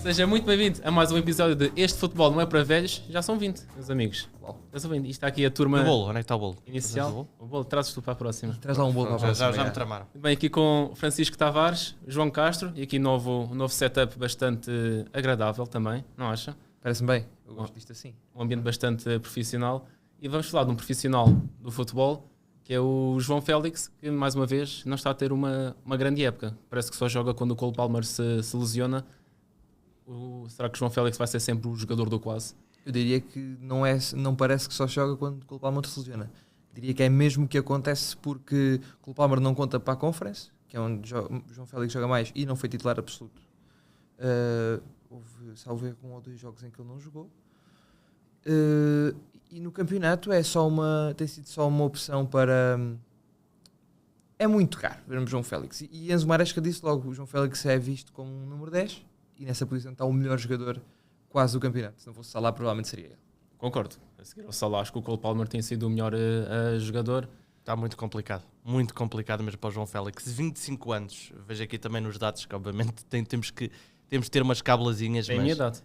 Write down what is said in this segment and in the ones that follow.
Seja muito bem-vindo a mais um episódio de Este Futebol Não É Para Velhos. Já são 20, meus amigos. Já são 20. Isto está aqui a turma O bolo, onde é que está o bolo? inicial. O bolo, trazes tu para a próxima. Traz lá um bolo para a próxima. Já me tramaram. Bem, aqui com Francisco Tavares, João Castro e aqui novo setup bastante agradável também, não acha? Parece-me bem, eu gosto disto assim. Um ambiente bastante profissional. E vamos falar de um profissional do futebol, que é o João Félix, que mais uma vez não está a ter uma grande época. Parece que só joga quando o Cole Palmer se lesiona. Será que o João Félix vai ser sempre o jogador do quase? Eu diria que não parece que só joga quando o Cole Palmer se lesiona. Diria que é mesmo que acontece porque o Cole Palmer não conta para a Conference, que é onde o João Félix joga mais e não foi titular absoluto. Houve, salvo erro, 1 ou 2 jogos em que ele não jogou. E no campeonato tem sido só uma opção para... É muito raro vermos João Félix. E Enzo Maresca disse logo, o João Félix é visto como um número 10 e nessa posição está o melhor jogador quase do campeonato. Se não fosse Salah, provavelmente seria ele. Concordo. A seguir ao Salah, acho que o Cole Palmer tem sido o melhor jogador. Está muito complicado mesmo para o João Félix. 25 anos, vejo aqui também nos dados que obviamente temos que ter umas cablazinhas. É a minha idade.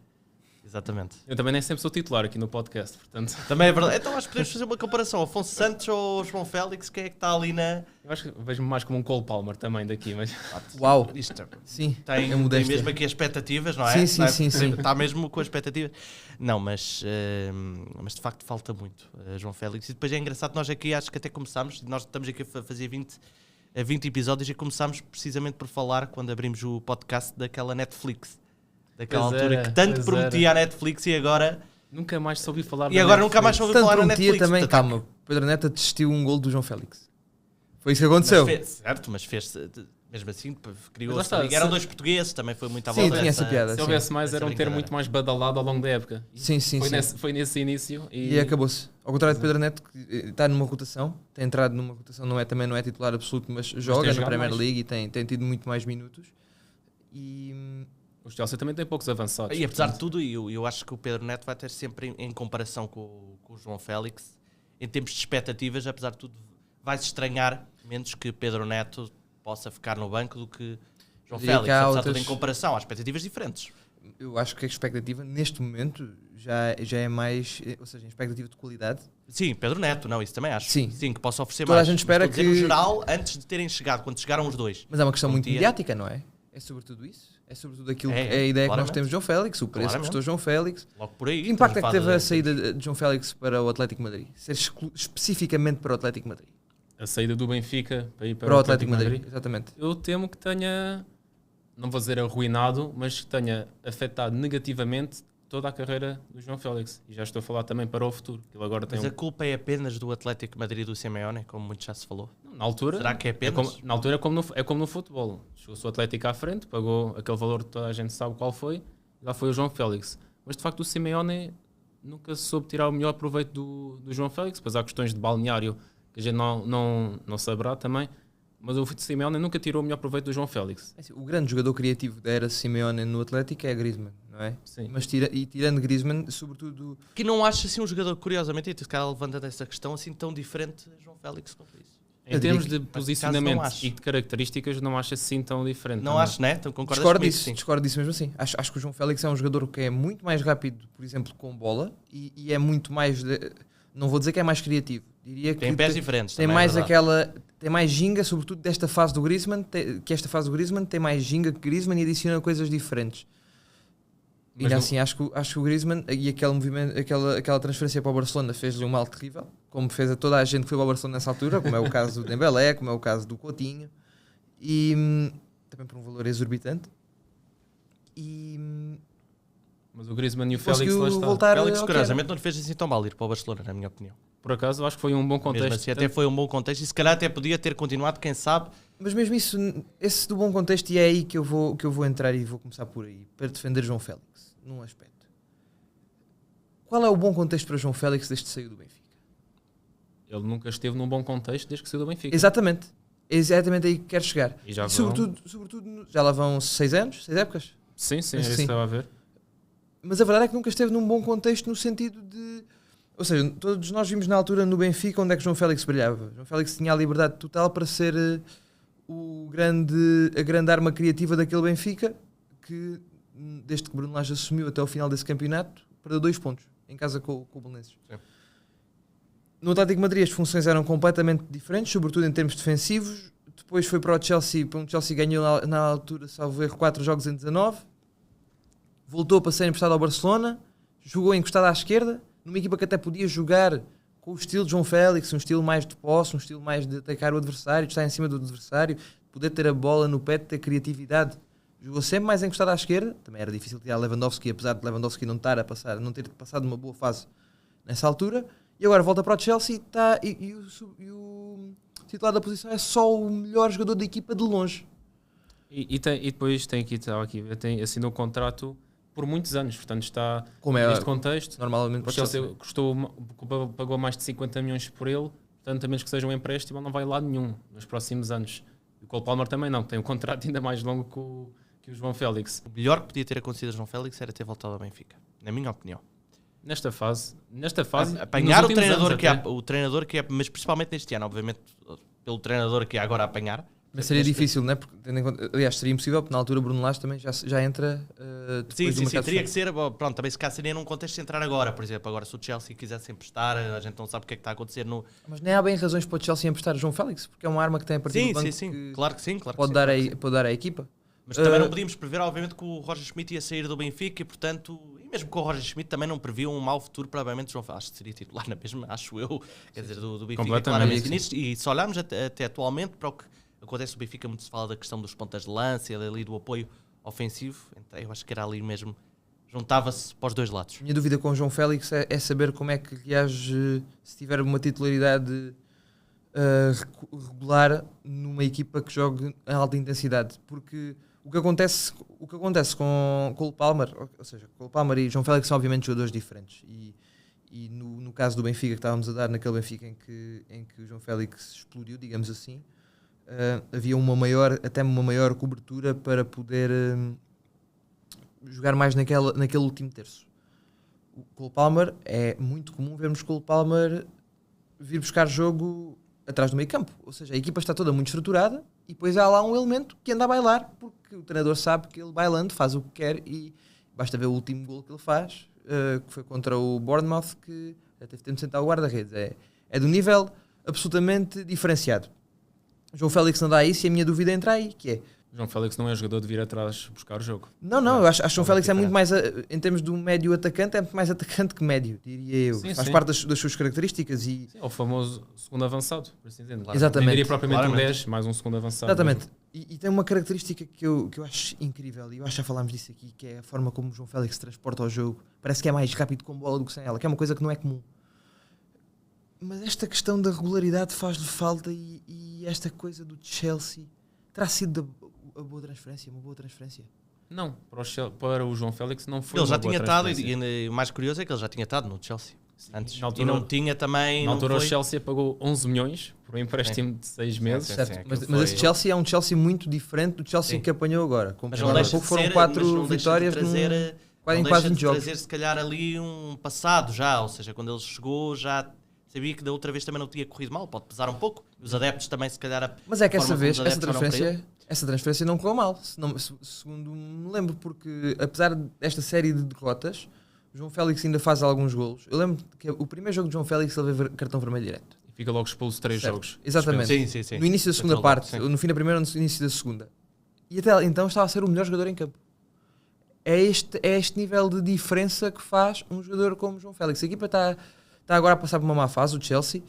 Exatamente. Eu também nem sempre sou titular aqui no podcast, portanto... Também é verdade. Então acho que podemos fazer uma comparação. Afonso Santos ou João Félix, quem é que está ali na... Eu acho que vejo-me mais como um Cole Palmer também daqui, mas... Uau! Isto Sim, tem mesmo aqui as expectativas, não é? Sim. Está mesmo com as expectativas. Não, mas de facto falta muito, João Félix. E depois é engraçado, nós aqui acho que até começámos, nós estamos aqui a fazer 20 episódios e começámos precisamente por falar, quando abrimos o podcast, daquela Netflix. Daquela altura que tanto prometia a Netflix e agora... Nunca mais soube falar E agora nunca mais soube falar na Netflix. também, portanto, calma, Pedro Neto desistiu um gol do João Félix. Foi isso que aconteceu. Mas fez mesmo assim, criou Mas lá está, eram 2 portugueses, também foi muito à Sim, volta tinha essa piada. Se sim. houvesse mais, era um termo brincadeira. muito mais badalado ao longo da época. Sim. Foi nesse início E acabou-se. Ao contrário de Pedro Neto, que está numa rotação, tem entrado numa rotação, também não é titular absoluto, mas joga na jogado Premier mais. League e tem tido muito mais minutos. E O Chelsea também tem poucos avançados. E apesar de tudo, eu acho que o Pedro Neto vai ter sempre, em comparação com o João Félix, em termos de expectativas, apesar de tudo, vai-se estranhar menos que Pedro Neto possa ficar no banco do que João Diria Félix. que há Apesar de outras- tudo, em comparação, há expectativas diferentes. eu acho que a expectativa, neste momento, já é mais... Ou seja, a expectativa de qualidade. Sim, Pedro Neto, não, isso também acho. Sim. Que possa oferecer Toda a mais. gente espera Mas estou a dizer, que- no geral, antes de terem chegado, quando chegaram os dois. Mas é uma questão muito Prometia. mediática, não é? É sobretudo isso. É sobretudo aquilo É, que é a ideia que nós claramente. temos de João Félix, o preço que Claramente. custou João Félix. Logo por aí. Que impacto é que estamos teve a fase- saída de João Félix para o Atlético de Madrid? Ser especificamente para o Atlético de Madrid. A saída do Benfica para ir Para o Atlético de Madrid, exatamente. Eu temo que tenha, não vou dizer arruinado, mas que tenha afetado negativamente toda a carreira do João Félix. E já estou a falar também para o futuro. Que ele agora tem Mas a culpa é apenas do Atlético de Madrid e do Simeone, como muito já se falou. Na altura, Será que é apenas? na altura é como no futebol. Chegou-se o Atlético à frente, pagou aquele valor que toda a gente sabe qual foi, e lá foi o João Félix. Mas de facto o Simeone nunca soube tirar o melhor proveito do João Félix, pois há questões de balneário que a gente não saberá também, mas o Simeone nunca tirou o melhor proveito do João Félix. O grande jogador criativo da era Simeone no Atlético é Griezmann, não é? Sim. Mas tirando Griezmann, sobretudo... Que não acho assim um jogador, curiosamente, e tu cara levantando essa questão, assim tão diferente de João Félix quanto isso. Em Eu diria termos que, de por acaso, posicionamento não acho. e de características, não acho assim tão diferente. Não também. acho, né? Então concordas comigo? Sim. Discordo disso mesmo assim. Acho que o João Félix é um jogador que é muito mais rápido, por exemplo, com bola, e é muito mais... não vou dizer que é mais criativo. Diria que Tem pés diferentes. tem também, mais é verdade. tem mais ginga, sobretudo desta fase do Griezmann, que esta fase do Griezmann tem mais ginga que Griezmann e adiciona coisas diferentes. E Mas ainda não- assim acho que o Griezmann e aquele movimento, aquela transferência para o Barcelona fez-lhe um mal terrível, como fez a toda a gente que foi para o Barcelona nessa altura, como é o caso do Dembélé, como é o caso do Coutinho, e também por um valor exorbitante. E Mas o Griezmann e o conseguiu Félix lá está. voltar Félix, ao que curiosamente, não lhe fez assim tão mal ir para o Barcelona, na minha opinião. Por acaso, acho que foi um bom contexto. Mesmo assim, até foi um bom contexto e se calhar até podia ter continuado, quem sabe. Mas mesmo isso, esse do bom contexto, e é aí que eu vou entrar e vou começar por aí, para defender João Félix, num aspecto. Qual é o bom contexto para João Félix desde que saiu do Benfica? Ele nunca esteve num bom contexto desde que saiu do Benfica. Exatamente. É exatamente aí que quero chegar. E já E vão... sobretudo, já lá vão 6 anos, 6 épocas. Sim, era Sim. isso que estava a ver. Mas a verdade é que nunca esteve num bom contexto no sentido de... Ou seja, todos nós vimos na altura no Benfica onde é que João Félix brilhava. João Félix tinha a liberdade total para ser a grande arma criativa daquele Benfica, que desde que Bruno Lage assumiu até ao final desse campeonato, perdeu 2 pontos em casa com o Belenenses. No Atlético de Madrid as funções eram completamente diferentes, sobretudo em termos defensivos. Depois foi para o Chelsea, ganhou na altura, salvo erro, 4 jogos em 19. Voltou para ser emprestado ao Barcelona, jogou encostado à esquerda, numa equipa que até podia jogar com o estilo de João Félix, um estilo mais de posse, um estilo mais de atacar o adversário, de estar em cima do adversário, poder ter a bola no pé, ter criatividade. Jogou sempre mais encostado à esquerda. Também era difícil tirar Lewandowski, apesar de Lewandowski não ter passado uma boa fase nessa altura. E agora volta para o Chelsea e o titular da posição é só o melhor jogador da equipa de longe. E depois assinou o contrato por muitos anos, portanto está Como é, neste contexto. Normalmente O Chelsea pagou mais de 50 milhões por ele, portanto, a menos que seja um empréstimo, ele não vai lá nenhum nos próximos anos. E o Cole Palmer também não, que tem um contrato ainda mais longo que o João Félix. O melhor que podia ter acontecido a João Félix era ter voltado ao Benfica, na minha opinião. Nesta fase apanhar o treinador que é, mas principalmente neste ano, obviamente, pelo treinador que é agora a apanhar. Mas seria difícil, não é? Porque, aliás, seria impossível, porque na altura o Bruno Lage também já entra depois sim, teria que ser, pronto, também se cá seria num contexto de entrar agora, por exemplo, agora se o Chelsea quisesse emprestar, a gente não sabe o que é que está a acontecer no... Mas nem há bem razões para o Chelsea emprestar o João Félix, porque é uma arma que tem a partir do banco claro que sim, pode dar à equipa. Mas também não podíamos prever, obviamente, que o Roger Schmidt ia sair do Benfica e, portanto, e mesmo com o Roger Schmidt também não previa um mau futuro para obviamente João Félix. Acho que seria titular na mesma, acho eu, quer dizer, do Benfica, claramente. E se olharmos até atualmente para o que acontece no Benfica, muito se fala da questão dos pontas de lança e ali do apoio ofensivo, então eu acho que era ali mesmo, juntava-se para os dois lados. A minha dúvida com o João Félix é saber como é que reage se tiver uma titularidade regular numa equipa que jogue em alta intensidade, porque o que acontece com Cole Palmer, ou seja, Cole Palmer e João Félix são obviamente jogadores diferentes e no caso do Benfica que estávamos a dar, naquele Benfica em que o João Félix explodiu, digamos assim, havia uma maior cobertura para poder jogar mais naquele último terço. O Cole Palmer, é muito comum vermos Cole Palmer vir buscar jogo atrás do meio campo, ou seja, a equipa está toda muito estruturada e depois há lá um elemento que anda a bailar, porque o treinador sabe que ele bailando faz o que quer e basta ver o último gol que ele faz, que foi contra o Bournemouth, que já teve tempo de sentar o guarda-redes. É de um nível absolutamente diferenciado. João Félix não dá isso e a minha dúvida entra aí, que é... João Félix não é jogador de vir atrás buscar o jogo. Não, eu acho que João Félix é muito mais, em termos do médio atacante, é muito mais atacante que médio, diria eu. Faz parte das suas características e... Sim, é o famoso segundo avançado, por assim dizer. Exatamente. Nem diria propriamente um 10, mais um segundo avançado. Exatamente. E tem uma característica que eu acho incrível, e eu acho que já falámos disso aqui, que é a forma como o João Félix se transporta ao jogo. Parece que é mais rápido com bola do que sem ela, que é uma coisa que não é comum. Mas esta questão da regularidade faz-lhe falta e esta coisa do Chelsea terá sido uma boa transferência? Não, para o João Félix não foi. Ele já tinha estado, e o mais curioso é que ele já tinha estado no Chelsea antes. Na altura, e não tinha também. Na altura o Chelsea pagou 11 milhões por um empréstimo de 6 meses. Certo, mas esse Chelsea é um Chelsea muito diferente do Chelsea que apanhou agora. Mas não deixa de foram ser, 4 vitórias em quase 20 jogos. Trazer se calhar ali um passado já, ou seja, quando ele chegou já sabia que da outra vez também não tinha corrido mal, pode pesar um pouco. Os adeptos também se calhar... Mas é que essa vez, essa transferência não correu mal, segundo me lembro, porque apesar desta série de derrotas, o João Félix ainda faz alguns golos. Eu lembro que o primeiro jogo de João Félix ele veio cartão vermelho direto. E fica logo expulso 3 jogos. Exatamente. Sim. No início da segunda parte, no fim da primeira ou no início da segunda. E até então estava a ser o melhor jogador em campo. É este nível de diferença que faz um jogador como o João Félix. A equipa está agora a passar por uma má fase, o Chelsea,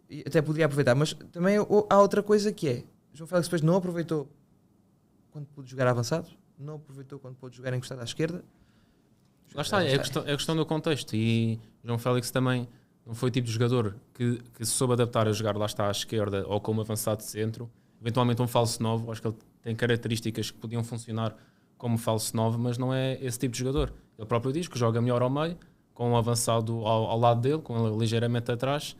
e até poderia aproveitar, mas também há outra coisa que é, o João Félix depois não aproveitou quando pôde jogar avançado, não aproveitou quando pôde jogar encostado à esquerda. Lá está, é a questão do contexto, e João Félix também não foi o tipo de jogador que se soube adaptar a jogar lá está à esquerda ou como avançado de centro, eventualmente um falso 9, acho que ele tem características que podiam funcionar como falso 9, mas não é esse tipo de jogador. Ele próprio diz que joga melhor ao meio, com um avançado ao lado dele, com ele ligeiramente atrás,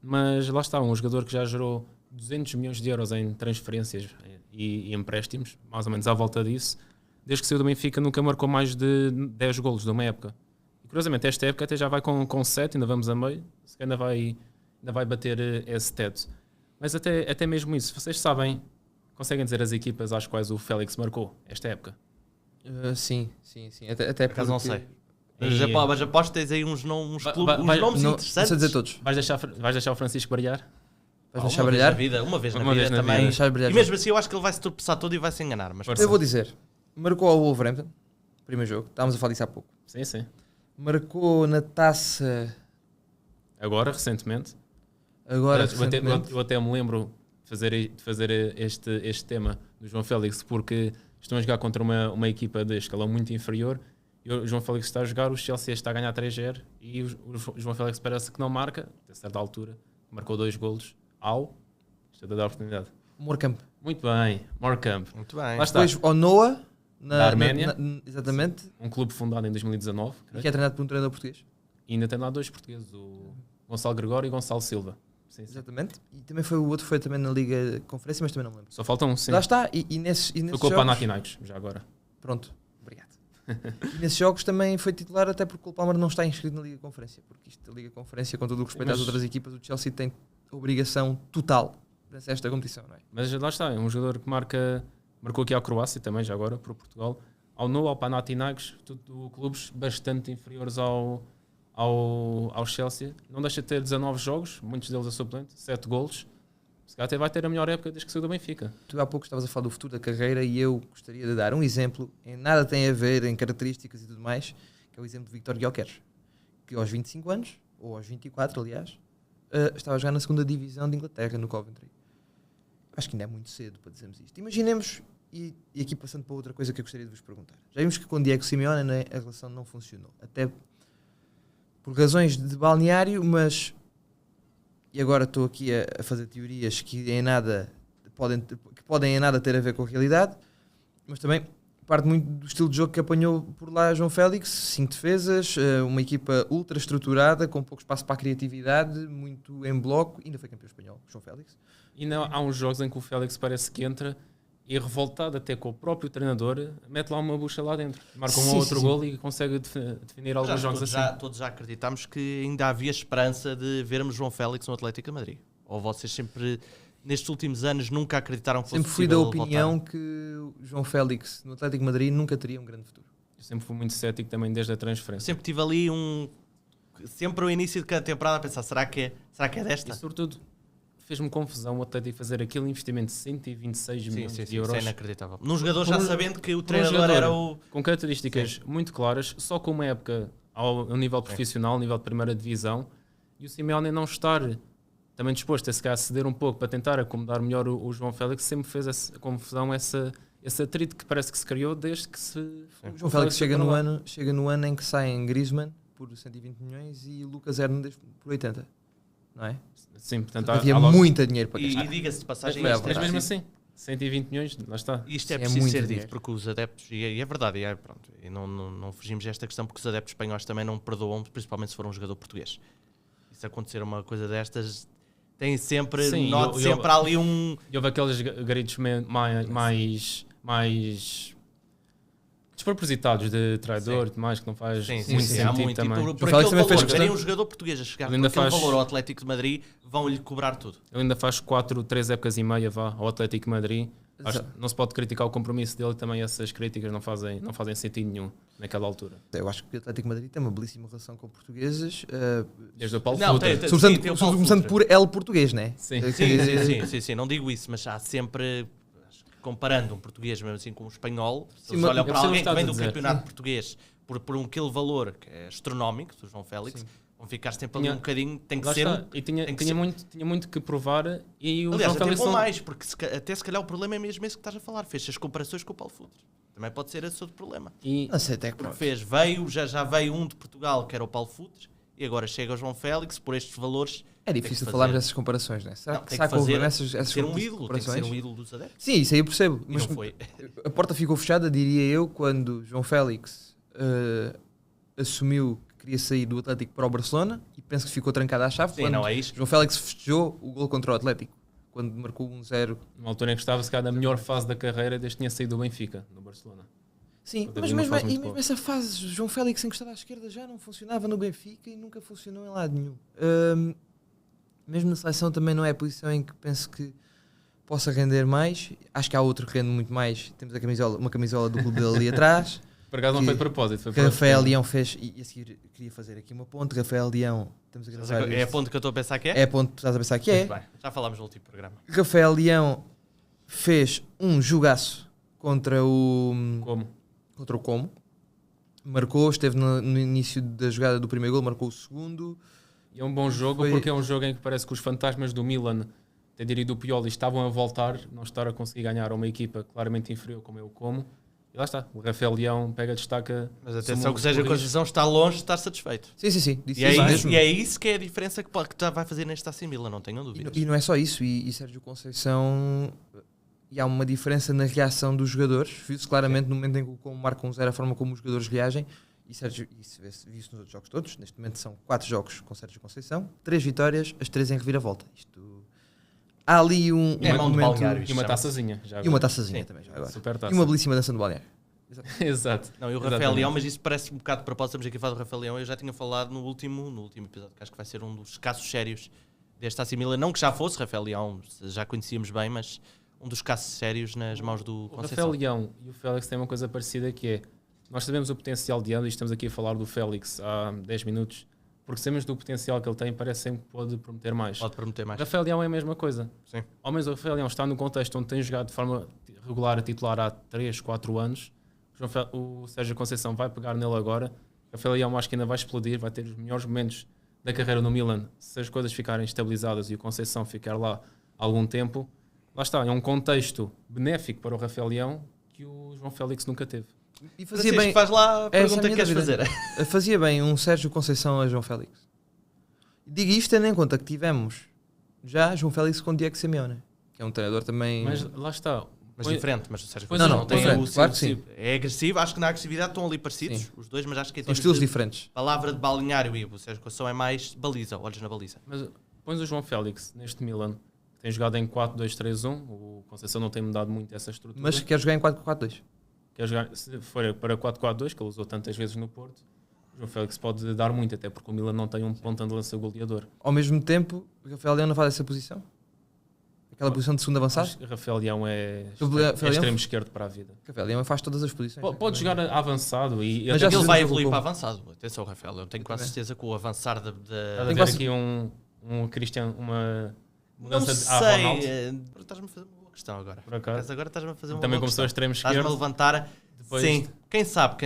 mas lá está, um jogador que já gerou 200 milhões de euros em transferências e empréstimos, mais ou menos à volta disso, desde que saiu do Benfica nunca marcou mais de 10 golos de uma época. E curiosamente esta época até já vai com 7, ainda vamos a meio, ainda vai bater esse teto. Mas até mesmo isso, vocês sabem, conseguem dizer as equipas às quais o Félix marcou esta época? Sim. Até Por acaso não porque- sei. Mas aposto que tens aí uns nomes Não sei interessantes. dizer todos. Vais deixar o Francisco brilhar? Vais deixar Uma vez brilhar? na vida, uma vez na Uma vida vez na também. vida. Deixar brilhar. E mesmo assim eu acho que ele vai se tropeçar todo e vai se enganar. Mas Força. Eu vou dizer, marcou ao Wolverhampton, primeiro jogo, estávamos a falar disso há pouco. Sim. Marcou na taça Agora, recentemente. agora Eu até me lembro de fazer este tema do João Félix, porque estão a jogar contra uma equipa de escalão muito inferior e o João Félix está a jogar, o Chelsea está a ganhar 3-0 e o João Félix parece que não marca, a certa altura, marcou 2 golos isto é da oportunidade. Morecambe. Muito bem, Morecambe. muito bem. Lá está, Depois ao Noah, Da Arménia. exatamente, um clube fundado em 2019, e creio, que é treinado por um treinador português. e ainda tem lá 2 portugueses, o Gonçalo Gregório e Gonçalo Silva. Sim. Exatamente. E também foi o outro, foi também na Liga Conferência, mas também não me lembro. Só falta um, sim. Lá está, e nesses Foi jogos... com o Panathinaikos, já agora. Pronto, obrigado. E nesses jogos também foi titular, até porque o Palmer não está inscrito na Liga Conferência, porque isto da Liga Conferência, com todo o respeito às Mas- outras equipas, o Chelsea tem obrigação total nessa esta competição, não é? Mas lá está, é um jogador que marcou aqui à Croácia também, já agora, para o Portugal. Ao No, ao Panathinaikos, tudo clubes bastante inferiores ao Chelsea. Não deixa de ter 19 jogos, muitos deles a suplente, 7 golos. Se calhar até vai ter a melhor época desde que saiu do Benfica. Tu há pouco estavas a falar do futuro da carreira e eu gostaria de dar um exemplo, em nada tem a ver em características e tudo mais, que é o exemplo de Victor Gyökeres, que aos 25 anos, ou aos 24 aliás, estava a jogar na segunda divisão de Inglaterra, no Coventry. Acho que ainda é muito cedo para dizermos isto. Imaginemos, e aqui passando para outra coisa que eu gostaria de vos perguntar. Já vimos que com o Diego Simeone, né, a relação não funcionou. Até por razões de balneário, mas... E agora estou aqui a fazer teorias que podem em nada ter a ver com a realidade, mas também parte muito do estilo de jogo que apanhou por lá João Félix, 5 defesas, uma equipa ultra estruturada, com pouco espaço para a criatividade, muito em bloco, ainda foi campeão espanhol, João Félix. E não, há uns jogos em que o Félix parece que entra e revoltado até com o próprio treinador, mete lá uma bucha lá dentro. Marca um Sim, ou outro sim. gol e consegue definir alguns jogos assim. Todos já acreditámos que ainda havia esperança de vermos João Félix no Atlético de Madrid. Ou vocês sempre, nestes últimos anos, nunca acreditaram que fosse Sempre fui da possível opinião voltar? que o João Félix no Atlético de Madrid nunca teria um grande futuro. Eu sempre fui muito cético também desde a Eu transferência. sempre tive ali sempre ao início de cada temporada a pensar, será que é desta? E sobretudo, fez-me confusão o Atlético fazer aquele investimento de 126 milhões de Isso euros é inacreditável. Num jogador já Por um- sabendo que o por um treinador jogador era o... com características muito claras, só com uma época ao nível profissional, ao nível de primeira divisão, e o Simeone não estar também disposto a se calhar ceder um pouco para tentar acomodar melhor o João Félix, sempre fez essa confusão, esse atrito que parece que se criou desde que se... O João Félix chega no ano em que saem Griezmann por 120 milhões e Lucas Hernandes por 80, não é? Sim, portanto, Havia há logo- muito dinheiro para gastar. E diga-se de passagem, Mas isto Mas é mesmo preciso- assim, 120 milhões, lá está. Isto é Sim, é preciso muito ser dito, dinheiro. porque os adeptos, e é verdade, pronto, e não fugimos a esta questão, porque os adeptos espanhóis também não perdoam, principalmente se for um jogador português. E se acontecer uma coisa destas, tem sempre, Sim, note eu- sempre ali um... E houve aqueles gritos mais despropositados de traidor e tudo mais, que não faz Sim, muito sim, há sentido muito. também. E por O Félix aquele também fez valor, questão. terem um jogador português a chegar Ele por ainda aquele faz- valor ao Atlético de Madrid, vão-lhe cobrar tudo. Ele ainda faz 3 épocas e meia ao Atlético de Madrid. Acho Exato. que não se pode criticar o compromisso dele, também essas críticas não fazem sentido nenhum naquela altura. Eu acho que o Atlético de Madrid tem uma belíssima relação com portugueses, Desde o Paulo Não, Futre. tem- sobretudo tem o Paulo começando Futre. por L português, né? Sim. Sim, não digo isso, mas há sempre, comparando um português mesmo assim com um espanhol, se Sim, eles mas olham eu para percebo o alguém que que estás vem a do dizer. campeonato português por aquele valor que é astronómico, do João Félix, Sim. vão ficar sempre ali Tinha- um bocadinho, tem que Lá ser... está. E tinha tem que tinha muito que provar e o Aliás, João até Félix vou não... mais, porque até se calhar o problema é mesmo esse que estás a falar, fez as comparações com o Paulo Futre. Também pode ser esse outro problema. E Não sei até que Porque pronto. já veio um de Portugal, que era o Paulo Futre, e agora chega o João Félix, por estes valores, É tem difícil que falarmos fazer- dessas comparações, né? Será Não, que tem será que que houve fazer- essas ser um ídolo, tem que comparações? ser um ídolo dos adeptos. Sim, isso aí eu percebo. E Mas não foi. a porta ficou fechada, diria eu, quando João Félix assumiu que queria sair do Atlético para o Barcelona e penso que ficou trancada à chave Sim, quando não é isso. João Félix festejou o gol contra o Atlético, quando marcou 1-0. numa altura em que estava se calhar na melhor fase da carreira desde que tinha saído do Benfica, no Barcelona. Sim, Quando mas havia uma mesmo, fase muito e mesmo boa. essa fase, João Félix encostado à esquerda já não funcionava no Benfica e nunca funcionou em lado nenhum. Mesmo na seleção também não é a posição em que penso que possa render mais. Acho que há outro que rende muito mais. Temos uma camisola do clube dele ali atrás. Por acaso não foi de propósito. Foi Que Rafael Leão fez, e a seguir queria fazer aqui uma ponte. Rafael Leão, estamos a gravar É a ponte que eu estou a pensar que é? É a ponte que estás a pensar que é. Muito bem. Já falámos no último programa. Rafael Leão fez um jogaço contra o Como. Marcou, esteve no início da jogada do primeiro gol, marcou o segundo. E é um bom jogo porque é um jogo em que parece que os fantasmas do Milan, Tediri e do Pioli, estavam a voltar, não estar a conseguir ganhar a uma equipa claramente inferior como é o Como. E lá está, o Rafael Leão pega, destaca. Mas atenção que o Sérgio Conceição está longe de estar satisfeito. Sim. E é isso que é a diferença que vai fazer neste AC Milan, não tenham dúvidas. E não é só isso, e Sérgio Conceição, e há uma diferença na reação dos jogadores. Viu-se claramente no momento em que o Como marca um 0, a forma como os jogadores reagem. E Sérgio, isso viu-se nos outros jogos todos. Neste momento são 4 jogos com Sérgio Conceição, 3 vitórias, as 3 em reviravolta. Há ali um momento... E uma taçazinha. Já e uma taçazinha também, já agora. Super taça. E uma belíssima dança no balneário. Exato. Não, e o Rafael Leão, mas isso parece um bocado de propósito, estamos aqui a falar do Rafael Leão, eu já tinha falado no último episódio, que acho que vai ser um dos casos sérios deste AC Milan, não que já fosse Rafael Leão, já conhecíamos bem, mas um dos casos sérios nas mãos do Conceição. O Rafael Leão e o Félix têm uma coisa parecida que é, nós sabemos o potencial de ambos e estamos aqui a falar do Félix há 10 minutos, porque sabemos do potencial que ele tem, parece sempre que pode prometer mais. Pode prometer mais. Rafael Leão é a mesma coisa. Sim. Ao menos o Rafael Leão está no contexto onde tem jogado de forma regular a titular há 3, 4 anos. O Sérgio Conceição vai pegar nele agora. O Rafael Leão acho que ainda vai explodir, vai ter os melhores momentos da carreira no Milan se as coisas ficarem estabilizadas e o Conceição ficar lá há algum tempo. Lá está, é um contexto benéfico para o Rafael Leão que o João Félix nunca teve. E fazia bem, faz lá a pergunta que queres fazer. Fazia bem um Sérgio Conceição a João Félix. Digo isto tendo em conta que tivemos já João Félix com Diego Simeone, que é um treinador também... Mas lá está. Mas diferente, mas o Sérgio Conceição não tem diferente, claro que sim. É agressivo, acho que na agressividade estão ali parecidos, sim, os dois, mas acho que são estilos diferentes. Palavra de balneário e o Sérgio Conceição é mais baliza, olhos na baliza. Mas pões o João Félix neste Milan, que tem jogado em 4-2-3-1, o Conceição não tem mudado muito essa estrutura. Mas quer jogar em 4-4-2. Quer jogar, se for para 4-4-2, que ele usou tantas vezes no Porto, o João Félix pode dar muito, até porque o Milan não tem um ponta de lança goleador. Ao mesmo tempo, o Rafael Leão não faz essa posição? Aquela posição de segundo avançado? O Rafael Leão é Rafael extremo esquerdo para a vida. Rafael Leão faz todas as posições. Pode jogar avançado mas ele vai evoluir para avançado. Atenção, Rafael, eu tenho quase certeza que o avançar da... Tem quase aqui um Cristiano, uma mudança de Ronaldo. Estás-me a fazer uma boa questão agora. Por acaso. Agora estás-me a fazer uma também boa começou a extremo esquerdo. Estás-me a levantar... Depois... Sim, quem sabe,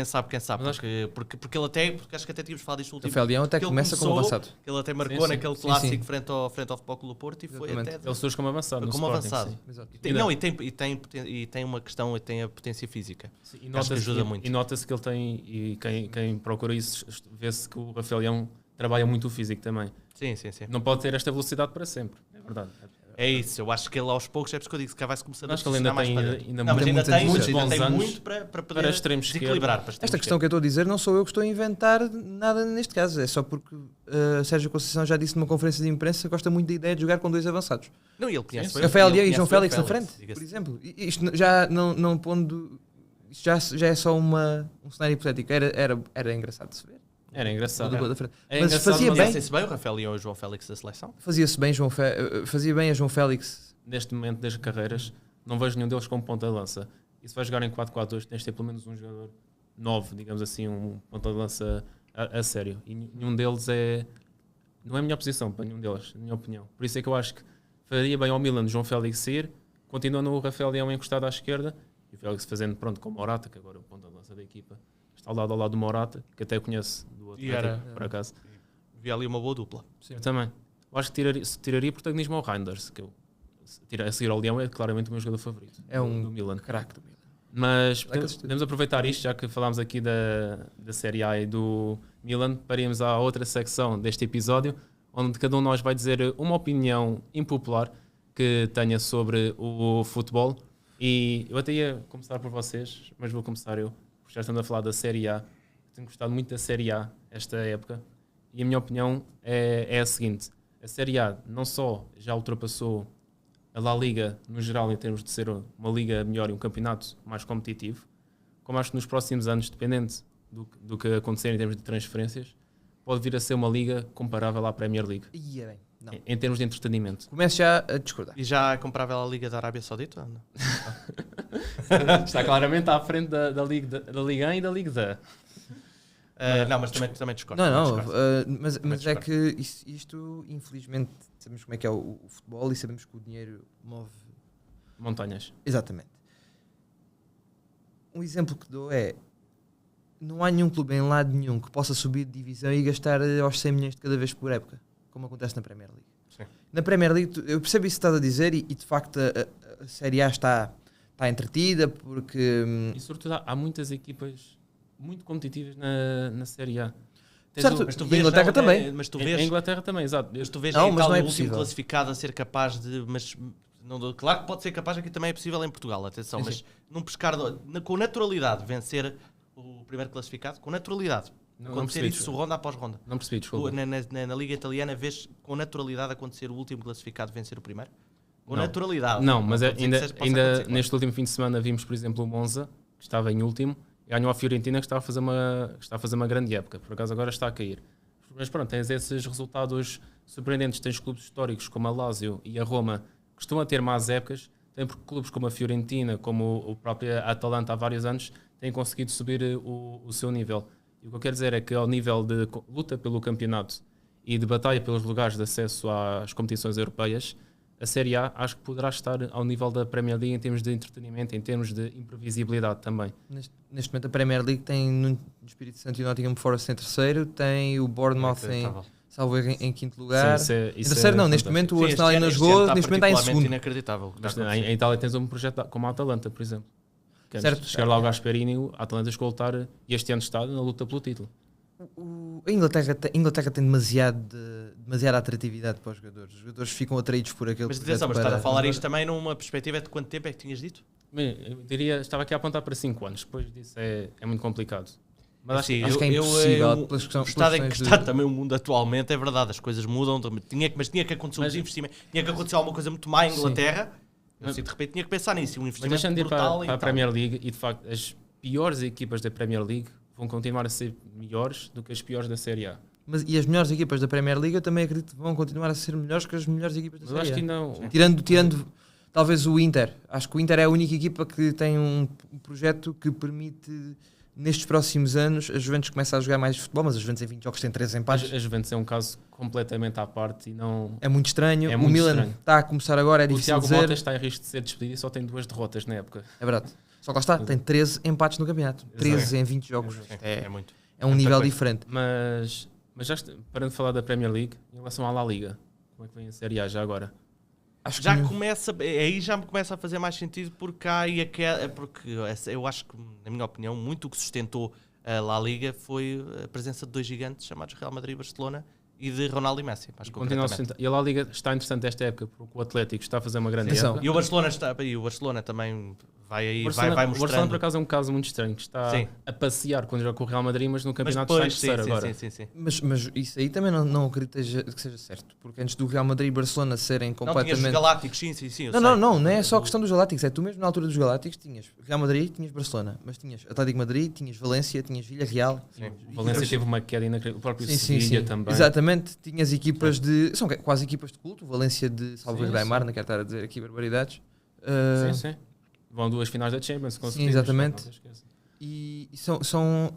porque ele até, porque acho que até tínhamos falado disto no último. Rafael Leão até começa como avançado. Ele até marcou naquele clássico frente ao Futebol Clube do Porto e exatamente. Foi até... Ele surge como avançado. Como avançado. E tem uma questão, tem a potência física. Sim, e nota-se, ajuda muito. E nota-se que ele tem, e quem procura isso, vê-se que o Rafael Leão trabalha muito o físico também. Sim. Não pode ter esta velocidade para sempre, é verdade. É isso, eu acho que ele aos poucos, é por isso que eu digo que vai-se começando a acho que ele ainda tem, ainda tem muito para poder desequilibrar. Esta questão que eu estou a dizer não sou eu que estou a inventar nada neste caso, é só porque Sérgio Conceição já disse numa conferência de imprensa que gosta muito da ideia de jogar com dois avançados. Não, ele conhece Rafael Leão e João Félix na frente, por exemplo. Isto já não pondo... Isto já é só um cenário hipotético, era engraçado de se ver. Era engraçado. Mas fazia bem. O Rafael Leão e o João Félix da seleção? Fazia-se bem, fazia bem a João Félix. Neste momento, das carreiras, não vejo nenhum deles como ponta de lança. E se vai jogar em 4-4-2, tens de ter pelo menos um jogador 9, digamos assim, um ponta de lança a sério. E nenhum deles não é a melhor posição para nenhum deles, na minha opinião. Por isso é que eu acho que faria bem ao Milan João Félix sair, continuando o Rafael Leão encostado à esquerda, e o Félix fazendo com o Morata, que agora é o ponta de lança da equipa. Está ao lado do Morata, que até conhece do outro por acaso. Vi ali uma boa dupla. Sim. Eu também. Eu acho que tiraria protagonismo ao Reinders, que a seguir ao Leão é claramente o meu jogador favorito. É do Milan. Craque do Milan. Mas podemos aproveitar isto, já que falámos aqui da Série A e do Milan, para irmos à outra secção deste episódio, onde cada um de nós vai dizer uma opinião impopular que tenha sobre o futebol. E eu até ia começar por vocês, mas vou começar eu. Já estamos a falar da Série A. Tenho gostado muito da Série A esta época. E a minha opinião é a seguinte. A Série A não só já ultrapassou a La Liga no geral em termos de ser uma liga melhor e um campeonato mais competitivo, como acho que nos próximos anos, dependente do que acontecer em termos de transferências, pode vir a ser uma liga comparável à Premier League. Não. em termos de entretenimento. Começo já a discordar. E já comprava a Liga da Arábia Saudita? Ou não? Está claramente à frente da Liga 1 e da Liga da. Não, mas também discordo. Não, também discordo. mas é que isto, infelizmente, sabemos como é que é o futebol e sabemos que o dinheiro move. Montanhas. Exatamente. Um exemplo que dou é: não há nenhum clube em lado nenhum que possa subir de divisão e gastar aos 100 milhões de cada vez por época, como acontece na Premier League. Sim. Na Premier League, eu percebo isso que estás a dizer e de facto a Série A está entretida porque... E sobretudo há muitas equipas muito competitivas na Série A. Certo, Mas tu e a vês, Inglaterra não, também. Mas tu A vês, Inglaterra também, exato. mas tu vês Não, em mas Itália não é o último possível. classificado a ser capaz de... Mas, não, claro que pode ser capaz, aqui também é possível em Portugal, atenção, Sim, mas sim. num pescar com naturalidade vencer o primeiro classificado, com naturalidade. Não Acontecer percebi, isso ronda após ronda. Não percebi, desculpa. Na Liga Italiana vês com naturalidade acontecer o último classificado vencer o primeiro? Com Não. naturalidade. Não, mas estou a dizer que possa ainda acontecer, claro. neste último fim de semana vimos, por exemplo, o Monza, que estava em último, e ganhou a Fiorentina, que está a fazer uma grande época. Por acaso agora está a cair. Mas pronto, tens esses resultados surpreendentes. Tens clubes históricos como a Lazio e a Roma, que estão a ter más épocas. Tem clubes como a Fiorentina, como o próprio Atalanta há vários anos, têm conseguido subir o seu nível. E o que eu quero dizer é que ao nível de luta pelo campeonato e de batalha pelos lugares de acesso às competições europeias, a Série A acho que poderá estar ao nível da Premier League em termos de entretenimento, em termos de imprevisibilidade também. Neste momento a Premier League tem no Espírito Santo e o Nottingham Forest em terceiro, tem o Bournemouth salvo erro, em quinto lugar. Sim, Em terceiro não, neste momento o Arsenal ainda jogou, neste momento está em segundo. Inacreditável. Mas em Itália tens um projeto como a Atalanta, por exemplo. Que antes Certo. de chegar lá ao Gasperini, a Atalanta chegou a lutar, e este ano está na luta pelo título. A Inglaterra tem demasiada atratividade para os jogadores. Os jogadores ficam atraídos por aquele Mas projeto atenção, mas para- estás a falar isto também numa perspectiva de quanto tempo é que tinhas dito? Bem, eu diria, estava aqui a apontar para 5 anos, depois disso é muito complicado. Mas Assim, acho que é impossível pelas o estado em que questões está de- também o mundo atualmente, é verdade, as coisas mudam, mas tinha que acontecer um investimento, tinha que acontecer alguma coisa muito má em Sim. Inglaterra, Mas- de repente tinha que pensar nisso, um Mas investimento deixando de ir brutal para em a Itália. Premier League, e de facto as piores equipas da Premier League vão continuar a ser melhores do que as piores da Série A. E as melhores equipas da Premier League eu também acredito que vão continuar a ser melhores que as melhores equipas da Mas eu acho Série que A. não. Tirando talvez o Inter. Acho que o Inter é a única equipa que tem um projeto que permite, nestes próximos anos, a Juventus começa a jogar mais futebol, mas a Juventus em 20 jogos tem 3 empates. A Juventus é um caso completamente à parte e não. É muito estranho. É o muito Milan estranho. está a começar agora, é O difícil Thiago dizer. Mota está em risco de ser despedido e só tem 2 derrotas na época. É verdade. Só que lá está, tem 13 empates no campeonato. 13 em 20 jogos. É muito. É um muita nível coisa. diferente. Mas parando de falar da Premier League, em relação à La Liga, como é que vem a Série A já agora? Acho que Já começa, aí já me começa a fazer mais sentido porque há aí porque eu acho que, na minha opinião, muito o que sustentou a La Liga foi a presença de 2 gigantes chamados Real Madrid e Barcelona e de Ronaldo e Messi, mais Continua a concretamente. sustentar. E a La Liga está interessante esta época porque o Atlético está a fazer uma grande Atenção. época. E o Barcelona também vai aí, O Barcelona, vai o Barcelona, por mostrando. acaso, é um caso muito estranho, que está Sim. a passear quando joga com o Real Madrid, mas no Mas campeonato depois, está em terceiro agora. sim. Mas isso aí também não acredito que seja certo. Porque antes do Real Madrid e Barcelona serem Não, tinhas os completamente... Galácticos, sim, eu sei. Não é só questão dos Galácticos. É tu mesmo na altura dos Galácticos tinhas Real Madrid, tinhas Barcelona, mas tinhas Atlético Madrid, tinhas Valência, tinhas Villarreal. Sim, o Valência teve uma queda inacreditável, o próprio Sim. Sevilha também. Exatamente, tinhas equipas de... São quase equipas de culto. O Valência de Salvador Sim, Daimar, sim. não quero estar a dizer aqui barbaridades. Sim. Vão 2 finais da Champions consecutivas. Sim, exatamente. não se esqueça. E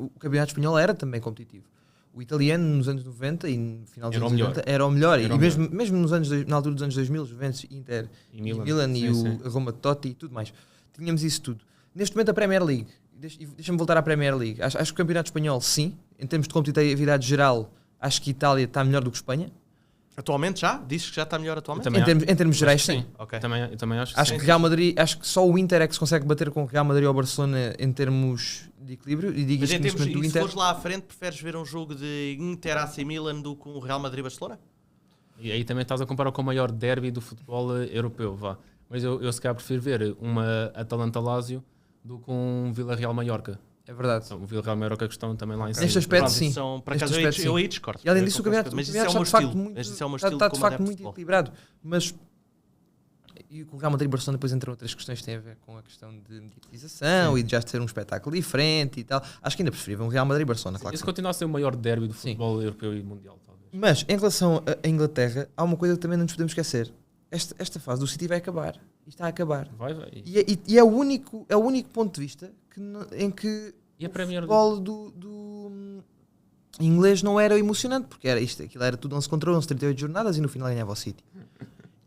o campeonato espanhol era também competitivo. O italiano nos anos 90 e no final dos Era o anos melhor. 90 era o melhor. Era E o mesmo na altura dos anos 2000, Juventus, Inter, E Milan e sim. a Roma de Totti e tudo mais. Tínhamos isso tudo. Neste momento a Premier League, deixa-me voltar à Premier League. Acho que o campeonato espanhol, sim, em termos de competitividade geral, acho que a Itália está melhor do que a Espanha. Atualmente já? Dizes que já está melhor atualmente? Também Em termos gerais, Acho que sim. Ok. Eu também acho Acho sim. que Real Madrid, acho que só o Inter é que se consegue bater com o Real Madrid ou o Barcelona em termos de equilíbrio. E digo Mas isto em neste termos, momento do e se Inter. fores lá à frente, preferes ver um jogo de Inter AC Milan do que um Real Madrid Barcelona? E aí também estás a comparar com o maior derby do futebol europeu, vá. Mas eu se calhar prefiro ver uma Atalanta-Lazio do que um Vila-Real-Mallorca. É verdade. Então, o Vila-Real-Mallorca que estão também lá em cima. Neste aspecto, Pronto, sim. isso são, por Neste acaso, aspecto, eu sim. aí discordo. E além disso, o Eu confesso campeonato que- mas isso é o meu está de facto estilo. muito, Mas isso é o meu está estilo de como facto adepto de muito futebol. equilibrado. Mas E com o Real Madrid e Barcelona depois entram outras questões que têm a ver com a questão de mediatização e de já ser um espetáculo diferente e tal. Acho que ainda preferível um Real Madrid e Barcelona, claro. Esse Que sim. continua a ser o maior derby do futebol europeu e mundial, talvez. Mas em relação à Inglaterra, há uma coisa que também não nos podemos esquecer. Esta fase do City vai acabar. E está a acabar. Vai. E é o único ponto de vista em que E a o Premier futebol do inglês não era emocionante, porque era isto, aquilo era tudo 11 contra 11, 38 jornadas e no final ganhava o City.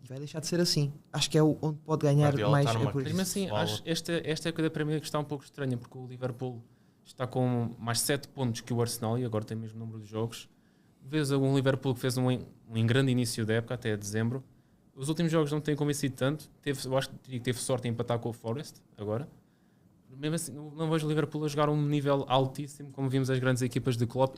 E vai deixar de ser assim. Acho que é onde pode ganhar Guardiola mais. está numa por Mas isso. mesmo assim, acho esta época da Premier League está um pouco estranha, porque o Liverpool está com mais 7 pontos que o Arsenal e agora tem o mesmo número de jogos. Vês um Liverpool que fez um grande início da época, até dezembro. Os últimos jogos não têm convencido tanto. Eu acho que teve sorte em empatar com o Forest agora. Mesmo assim, não vejo o Liverpool a jogar um nível altíssimo, como vimos as grandes equipas de Klopp.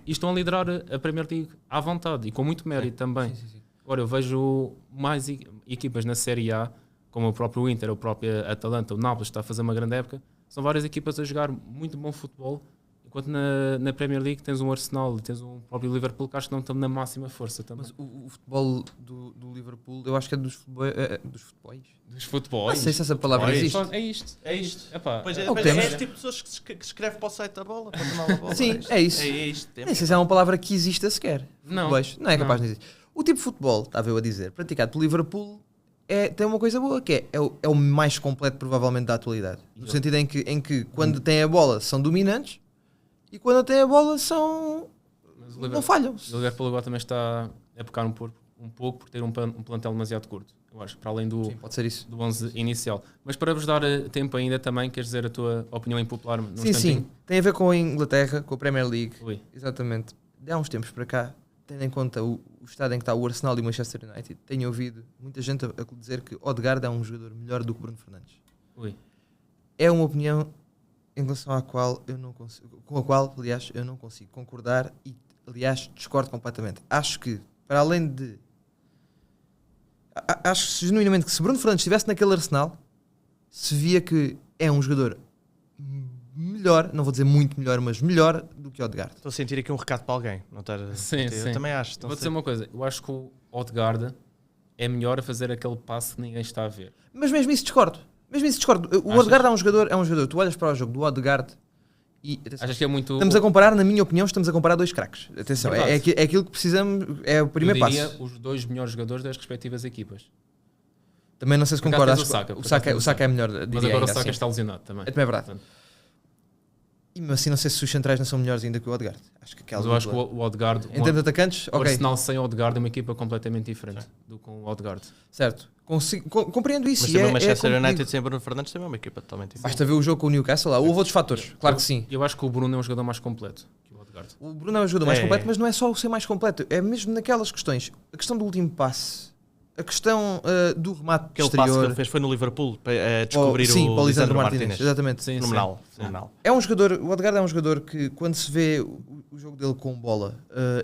E estão a liderar a Premier League à vontade e com muito mérito também. Sim. Agora, eu vejo mais equipas na Série A, como o próprio Inter, o próprio Atalanta, o Nápoles está a fazer uma grande época. São várias equipas a jogar muito bom futebol, enquanto na Premier League tens um Arsenal e tens um próprio Liverpool que acho que não estão na máxima força também. Mas o futebol do Liverpool, eu acho que é dos futebols. Dos futebols. Não sei se essa palavra existe. É isto. Epá, Pois é, o que é temos. este tipo de pessoas que escreve para o site da bola, para tomar a bola. Sim, é isso. É isto. Nem sei se é uma palavra que exista sequer. Não. Futebols. Não é capaz Não. de existir. O tipo de futebol, estava eu a dizer, praticado pelo Liverpool, tem uma coisa boa, que é o mais completo provavelmente da atualidade. No sentido em que quando têm a bola são dominantes e quando têm a bola são... Mas não falham. O Liverpool agora também está a pecar um pouco por ter um plantel demasiado curto. Eu acho, para além do Sim, pode ser isso. 11 inicial. Mas para vos dar tempo ainda também, queres dizer a tua opinião impopular? num Sim, instantinho? sim. Tem a ver com a Inglaterra, com a Premier League. Ui. Exatamente. De há uns tempos para cá, tendo em conta o estado em que está o Arsenal e o Manchester United, tenho ouvido muita gente a dizer que Odegaard é um jogador melhor do que Bruno Fernandes. Ui. É uma opinião em relação à qual eu não consigo, com a qual, aliás, eu não consigo concordar e, aliás, discordo completamente. Acho que, para além de... Acho genuinamente que se Bruno Fernandes estivesse naquele Arsenal, se via que é um jogador melhor, não vou dizer muito melhor, mas melhor do que Odegaard. Estou a sentir aqui um recado para alguém. Não estar Sim. Eu também acho. Vou dizer uma coisa. Eu acho que o Odegaard é melhor a fazer aquele passe que ninguém está a ver. Mas mesmo isso discordo. O Achas? Odegaard é um jogador. Tu olhas para o jogo do Odegaard e atenção, Achas que é muito... estamos a comparar, na minha opinião, estamos a comparar dois craques. Atenção, é Verdade. aquilo que precisamos, é o primeiro eu diria passo. os dois melhores jogadores das respectivas equipas. Também não sei se Por acaso concordas. tens o Saka, O por Saka, acaso o Saka é melhor, Mas diria agora o ainda Saka assim. está lesionado também. É também verdade. Portanto, E mesmo assim, não sei se os centrais não são melhores ainda que o Odegaard. Acho que aquela mas eu acho que dupla- o Odegaard... Em termos de atacantes, O ok, Arsenal sem Odegaard é uma equipa completamente diferente do com o Odegaard. certo. Compreendo isso. Mas e também o é Manchester como United digo. sem Bruno Fernandes também é uma equipa totalmente diferente. Basta ver o jogo com o Newcastle lá. Houve outros fatores, claro que sim. Eu acho que o Bruno é um jogador mais completo que o Odegaard. O Bruno é o jogador mais É. completo, mas não é só o ser mais completo. É mesmo naquelas questões. A questão do último passe. A questão do remate Aquele passo que exterior. ele fez foi no Liverpool para descobrir Sim, para o Lisandro Lisandro Martínez. Martínez. Exatamente. Sim, Fenomenal. sim. Fenomenal. É um jogador, o Odegaard é um jogador que, quando se vê o jogo dele com bola,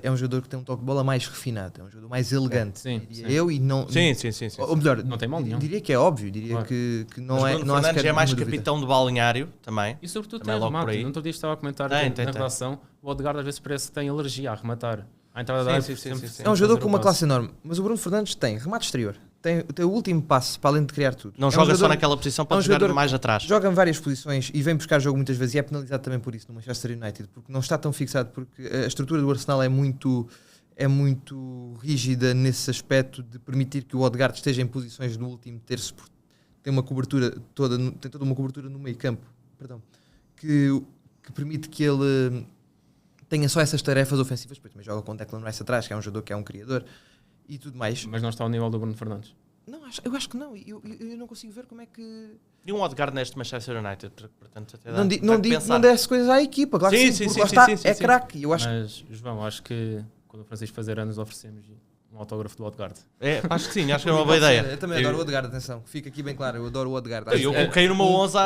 é um jogador que tem um toque de bola mais refinado, é um jogador mais elegante. Sim, diria sim. eu, e não. Sim. Ou melhor, Não tem mal nenhum. diria que é óbvio, diria Claro. que não Mas é. Bruno Não há Fernandes sequer é mais nenhuma dúvida. capitão do balneário também. E sobretudo Também tem logo por remate. aí. No outro dia estava a comentar Tem, na redação, o Odegaard às vezes parece que tem alergia a arrematar. À entrada da área, Sim. sempre É um jogador fazer com o uma passe. classe enorme, mas o Bruno Fernandes tem remate exterior, tem o último passe para além de criar tudo. Não É um joga só jogador- naquela posição, é um pode jogar jogador- mais atrás. Joga em várias posições e vem buscar jogo muitas vezes e é penalizado também por isso no Manchester United, porque não está tão fixado, porque a estrutura do Arsenal é muito rígida nesse aspecto de permitir que o Odegaard esteja em posições no último terço, porque tem uma cobertura tem toda uma cobertura no meio campo, que permite que ele tenha só essas tarefas ofensivas, depois também joga com o Declan Rice atrás, que é um jogador que é um criador e tudo mais. Mas não está ao nível do Bruno Fernandes. Não, eu acho que não, eu não consigo ver como é que... E um Odegaard neste Manchester United, portanto, até dá- Não, dá que não pensar. desse coisas à equipa, claro que Sim, sim, sim, porque sim, lá sim, está, sim, sim, é sim. craque. Eu acho Mas, João, acho que quando o Francisco fazer anos oferecemos um autógrafo do Odegaard. Acho que sim, acho que é uma boa ideia. Eu também adoro o Odegaard, atenção, fica aqui bem claro, eu adoro o Odegaard. Eu Acho que coloquei numa 11,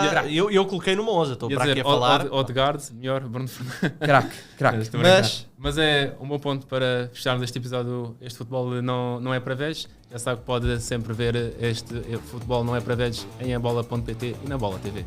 eu coloquei numa 11, estou Ia para aqui dizer, a falar. Odegaard, melhor, Bruno Fernandes. craque. Estou a brincar. Mas Mas é um bom ponto para fecharmos este episódio. Este futebol não é para velhos. Já sabe que pode sempre ver este futebol não é para velhos em abola.pt e na Bola TV.